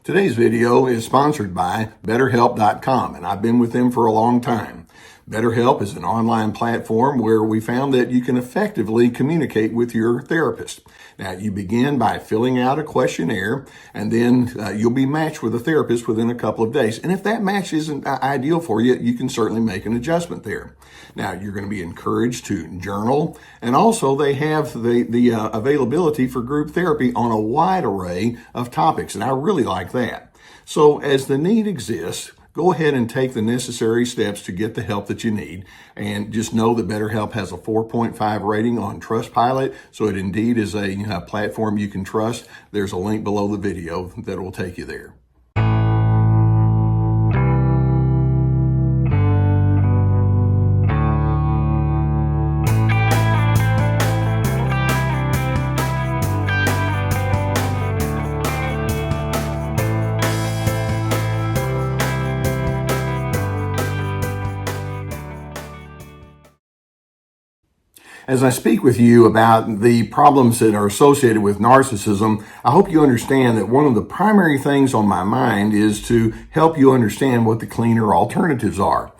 Today's video is sponsored by BetterHelp.com, and I've been with them for a long time. BetterHelp is an online platform where we found that you can effectively communicate with your therapist. Now, you begin by filling out a questionnaire, and then you'll be matched with a therapist within a couple of days. And if that match isn't ideal for you, you can certainly make an adjustment there. Now, you're going to be encouraged to journal, and also they have the availability for group therapy on a wide array of topics, and I really like that. So as the need exists, go ahead and take the necessary steps to get the help that you need. And just know that BetterHelp has a 4.5 rating on Trustpilot, so it indeed is a platform you can trust. There's a link below the video that will take you there. As I speak with you about the problems that are associated with narcissism, I hope you understand that one of the primary things on my mind is to help you understand what the cleaner alternatives are.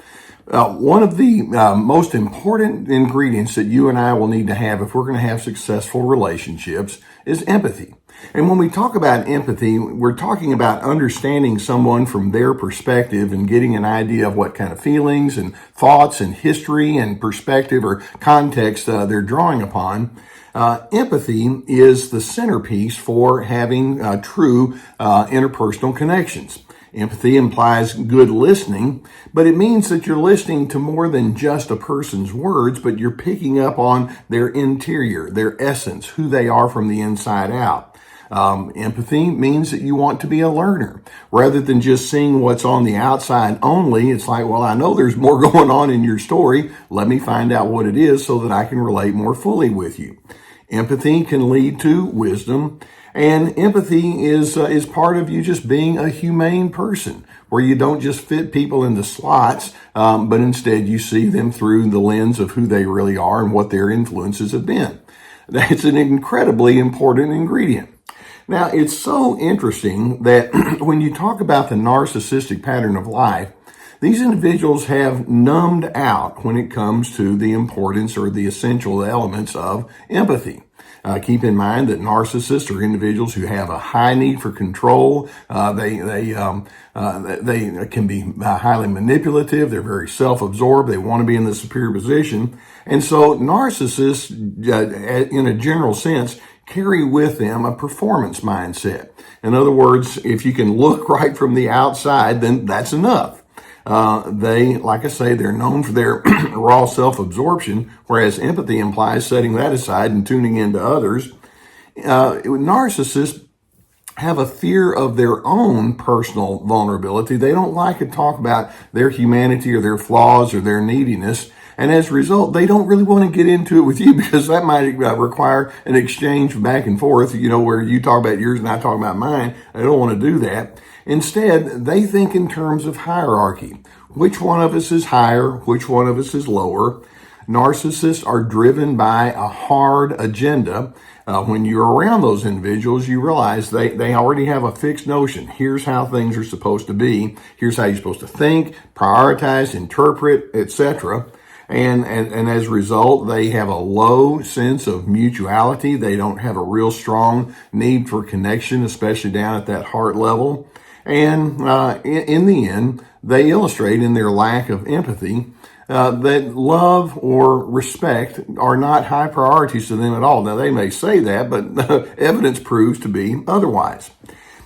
One of the most important ingredients that you and I will need to have if we're going to have successful relationships is empathy. And when we talk about empathy, we're talking about understanding someone from their perspective and getting an idea of what kind of feelings and thoughts and history and perspective or context they're drawing upon. Empathy is the centerpiece for having true interpersonal connections. Empathy implies good listening, but it means that you're listening to more than just a person's words, but you're picking up on their interior, their essence, who they are from the inside out. Empathy means that you want to be a learner. Rather than just seeing what's on the outside only, it's like, well, I know there's more going on in your story. Let me find out what it is so that I can relate more fully with you. Empathy can lead to wisdom. And empathy is part of you just being a humane person, where you don't just fit people into slots, but instead you see them through the lens of who they really are and what their influences have been. That's an incredibly important ingredient. Now, it's so interesting that when you talk about the narcissistic pattern of life, these individuals have numbed out when it comes to the importance or the essential elements of empathy. Keep in mind that narcissists are individuals who have a high need for control. They can be highly manipulative. They're very self-absorbed. They want to be in the superior position. And so narcissists, in a general sense, carry with them a performance mindset. In other words, if you can look right from the outside, then that's enough. Like I say, they're known for their raw self-absorption, whereas empathy implies setting that aside and tuning into others. Narcissists have a fear of their own personal vulnerability. They don't like to talk about their humanity or their flaws or their neediness. And as a result, they don't really want to get into it with you because that might require an exchange back and forth, where you talk about yours and I talk about mine. They don't want to do that. Instead, they think in terms of hierarchy. Which one of us is higher? Which one of us is lower? Narcissists are driven by a hard agenda. When you're around those individuals, you realize they already have a fixed notion. Here's how things are supposed to be. Here's how you're supposed to think, prioritize, interpret, etc. And as a result, they have a low sense of mutuality. They don't have a real strong need for connection, especially down at that heart level. And in the end, they illustrate in their lack of empathy that love or respect are not high priorities to them at all. Now, they may say that, but evidence proves to be otherwise.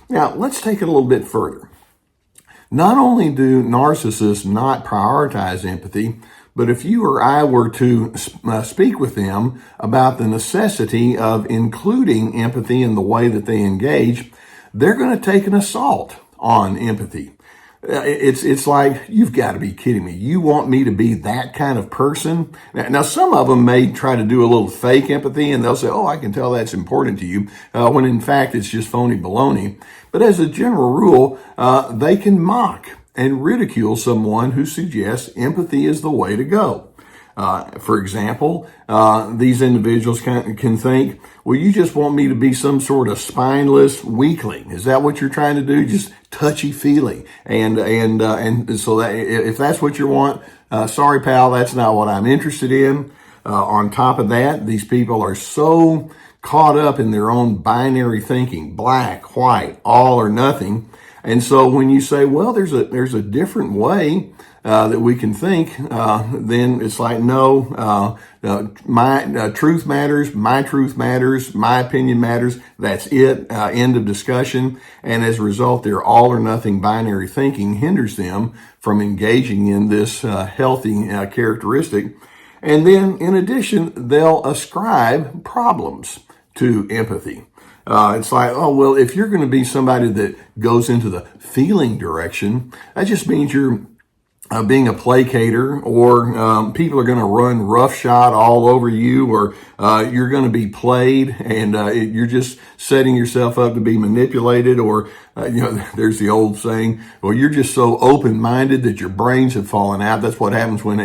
Now, let's take it a little bit further. Not only do narcissists not prioritize empathy, but if you or I were to speak with them about the necessity of including empathy in the way that they engage, they're going to take an assault on empathy. It's like, you've got to be kidding me. You want me to be that kind of person? Now, some of them may try to do a little fake empathy, and they'll say, oh, I can tell that's important to you, when in fact it's just phony baloney. But as a general rule, they can mock and ridicule someone who suggests empathy is the way to go. For example, these individuals can think, well, you just want me to be some sort of spineless weakling. Is that what you're trying to do? Just touchy-feely. And so that if that's what you want, sorry, pal, that's not what I'm interested in. On top of that, these people are so caught up in their own binary thinking, black, white, all or nothing. And so when you say, well, there's a different way that we can think, then it's like, no, my truth matters, my opinion matters. That's it. End of discussion. And as a result, their all or nothing binary thinking hinders them from engaging in this healthy characteristic. And then, in addition, they'll ascribe problems to empathy. It's like, oh, well, if you're going to be somebody that goes into the feeling direction, that just means you're being a placater, or people are going to run roughshod all over you, or you're going to be played, and you're just setting yourself up to be manipulated, or there's the old saying, well, you're just so open-minded that your brains have fallen out. That's what happens when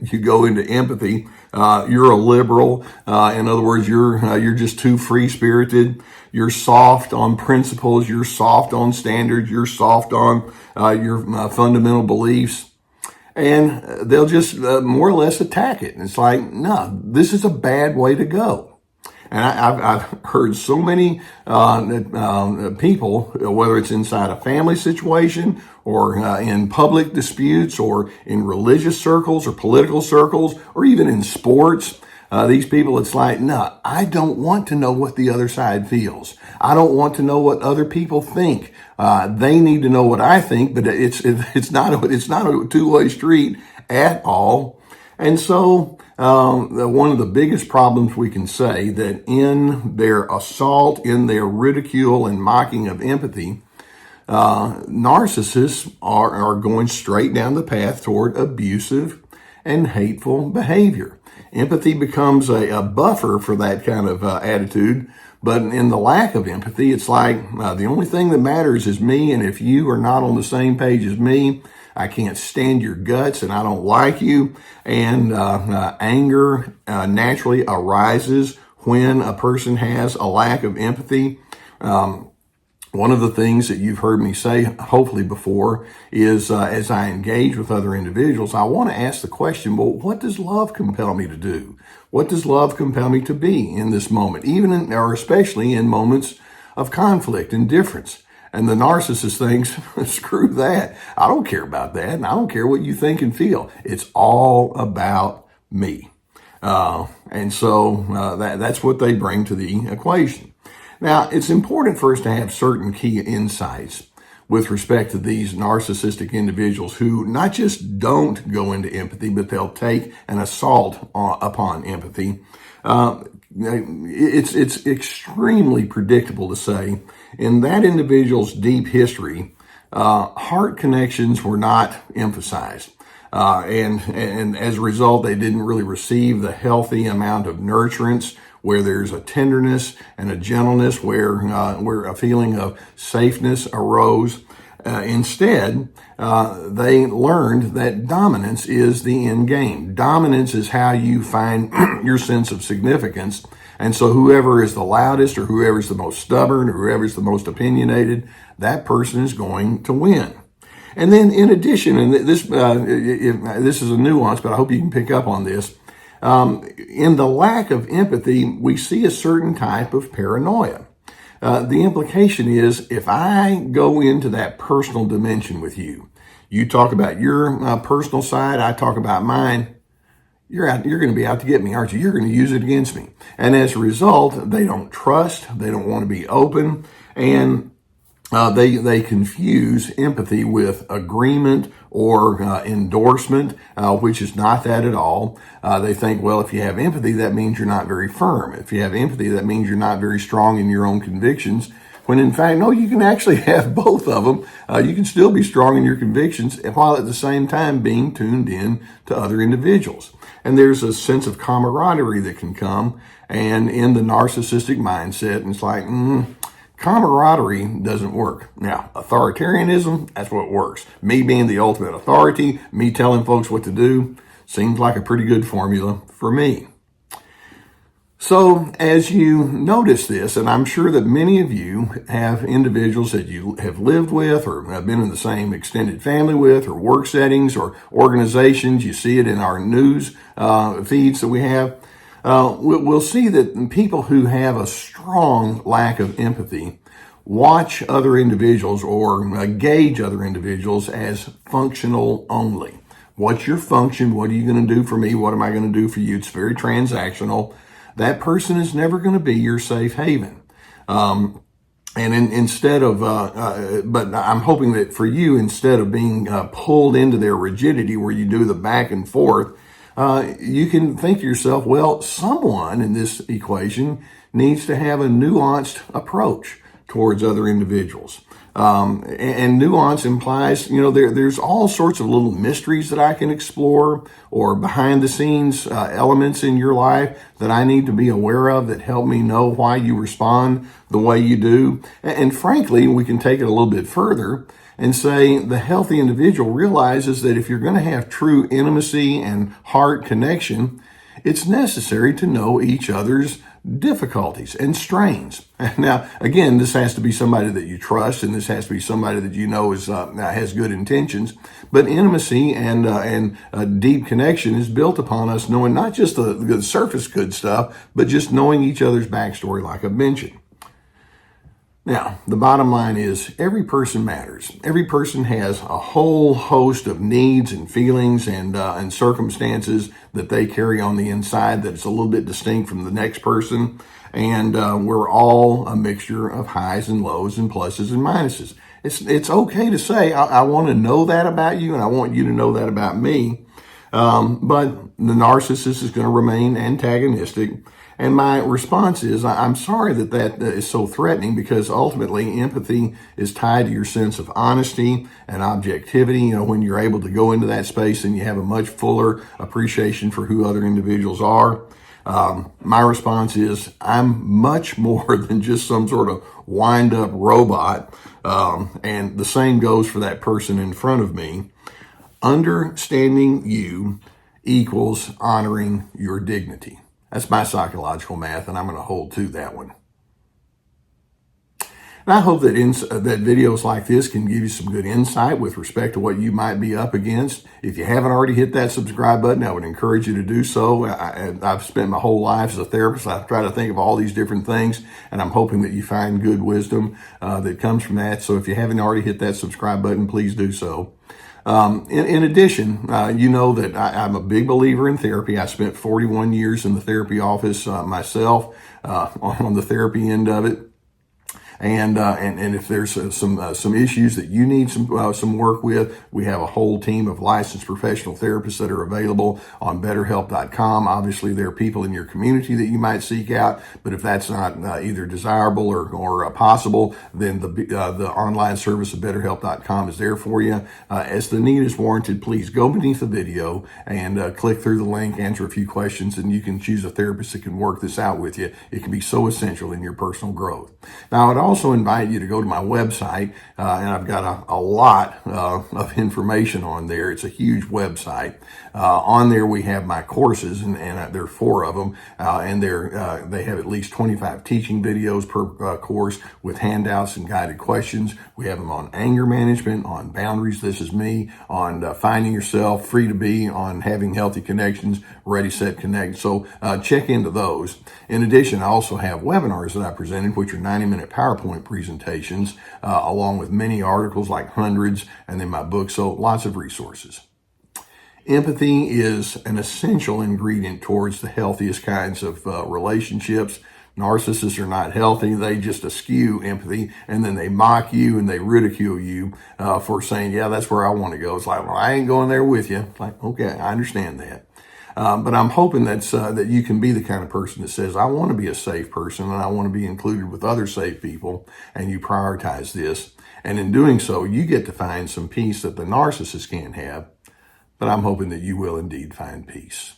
you go into empathy. You're a liberal. In other words, you're just too free-spirited. You're soft on principles. You're soft on standards. You're soft on your fundamental beliefs. And they'll just more or less attack it. And it's like, no, this is a bad way to go. And I've heard so many people, whether it's inside a family situation or in public disputes or in religious circles or political circles or even in sports, these people, it's like, no, I don't want to know what the other side feels. I don't want to know what other people think. They need to know what I think, but it's not a two-way street at all. And so one of the biggest problems we can say that in their assault, in their ridicule and mocking of empathy, narcissists are going straight down the path toward abusive and hateful behavior. Empathy becomes a buffer for that kind of attitude, but in the lack of empathy, it's like the only thing that matters is me, and if you are not on the same page as me, I can't stand your guts and I don't like you. And anger naturally arises when a person has a lack of empathy. One of the things that you've heard me say, hopefully before, is as I engage with other individuals, I want to ask the question, well, what does love compel me to do? What does love compel me to be in this moment, or especially in moments of conflict and difference? And the narcissist thinks, screw that. I don't care about that. And I don't care what you think and feel. It's all about me. And so that's what they bring to the equation. Now, it's important for us to have certain key insights with respect to these narcissistic individuals who not just don't go into empathy, but they'll take an assault upon empathy. It's extremely predictable to say in that individual's deep history, heart connections were not emphasized. And as a result, they didn't really receive the healthy amount of nurturance where there's a tenderness and a gentleness, where a feeling of safeness arose. Instead, they learned that dominance is the end game. Dominance is how you find your sense of significance. And so whoever is the loudest, or whoever is the most stubborn, or whoever is the most opinionated, that person is going to win. And then in addition, and this is a nuance, but I hope you can pick up on this, in the lack of empathy, we see a certain type of paranoia. The implication is, if I go into that personal dimension with you, you talk about your personal side, I talk about mine, you're going to be out to get me, aren't you? You're going to use it against me. And as a result, they don't trust, they don't want to be open, and they confuse empathy with agreement or endorsement, which is not that at all. They think, well, if you have empathy, that means you're not very firm. If you have empathy, that means you're not very strong in your own convictions. When in fact, no, you can actually have both of them. You can still be strong in your convictions while at the same time being tuned in to other individuals. And there's a sense of camaraderie that can come. And in the narcissistic mindset, and it's like, camaraderie doesn't work. Now, authoritarianism, that's what works. Me being the ultimate authority, me telling folks what to do, Seems like a pretty good formula for me. So as you notice this, and I'm sure that many of you have individuals that you have lived with or have been in the same extended family with or work settings or organizations, you see it in our news feeds that we have, we'll see that people who have a strong lack of empathy watch other individuals or gauge other individuals as functional only. What's your function? What are you going to do for me? What am I going to do for you? It's very transactional. That person is never going to be your safe haven. Instead of, but I'm hoping that for you, instead of being pulled into their rigidity where you do the back and forth, you can think to yourself, well, someone in this equation needs to have a nuanced approach towards other individuals. And nuance implies, there's all sorts of little mysteries that I can explore or behind the scenes elements in your life that I need to be aware of that help me know why you respond the way you do. And frankly, we can take it a little bit further and say the healthy individual realizes that if you're going to have true intimacy and heart connection, it's necessary to know each other's difficulties and strains. Now, again, this has to be somebody that you trust, and this has to be somebody that you know has good intentions. But intimacy and deep connection is built upon us knowing not just the surface good stuff, but just knowing each other's backstory, like I mentioned. Now, the bottom line is every person matters. Every person has a whole host of needs and feelings and circumstances that they carry on the inside that's a little bit distinct from the next person. And we're all a mixture of highs and lows and pluses and minuses. It's okay to say, I want to know that about you and I want you to know that about me. But the narcissist is going to remain antagonistic. And my response is, I'm sorry that is so threatening, because ultimately empathy is tied to your sense of honesty and objectivity. When you're able to go into that space and you have a much fuller appreciation for who other individuals are. My response is, I'm much more than just some sort of wind-up robot. And the same goes for that person in front of me. Understanding you equals honoring your dignity. That's my psychological math, and I'm going to hold to that one. And I hope that that videos like this can give you some good insight with respect to what you might be up against. If you haven't already hit that subscribe button, I would encourage you to do so. I've spent my whole life as a therapist. I try to think of all these different things, and I'm hoping that you find good wisdom that comes from that. So if you haven't already hit that subscribe button, please do so. In addition, you know that I'm a big believer in therapy. I spent 41 years in the therapy office myself on the therapy end of it. And if there's some issues that you need some work with, we have a whole team of licensed professional therapists that are available on BetterHelp.com. Obviously, there are people in your community that you might seek out, but if that's not either desirable or possible, then the online service of BetterHelp.com is there for you. As the need is warranted, please go beneath the video and click through the link, answer a few questions, and you can choose a therapist that can work this out with you. It can be so essential in your personal growth. Now, I'd also invite you to go to my website, and I've got a lot of information on there. It's a huge website. On there we have my courses, and there are 4 of them, and they have at least 25 teaching videos per course with handouts and guided questions. We have them on anger management, on boundaries, this is me, on finding yourself, free to be, on having healthy connections, ready, set, connect. So check into those. In addition, I also have webinars that I presented, which are 90-minute PowerPoint presentations, along with many articles, like hundreds, and then my book. So lots of resources. Empathy is an essential ingredient towards the healthiest kinds of relationships. Narcissists are not healthy. They just eschew empathy, and then they mock you and they ridicule you for saying, yeah, that's where I want to go. It's like, well, I ain't going there with you. It's like, okay, I understand that. But I'm hoping that you can be the kind of person that says, I want to be a safe person and I want to be included with other safe people, and you prioritize this. And in doing so, you get to find some peace that the narcissist can't have. But I'm hoping that you will indeed find peace.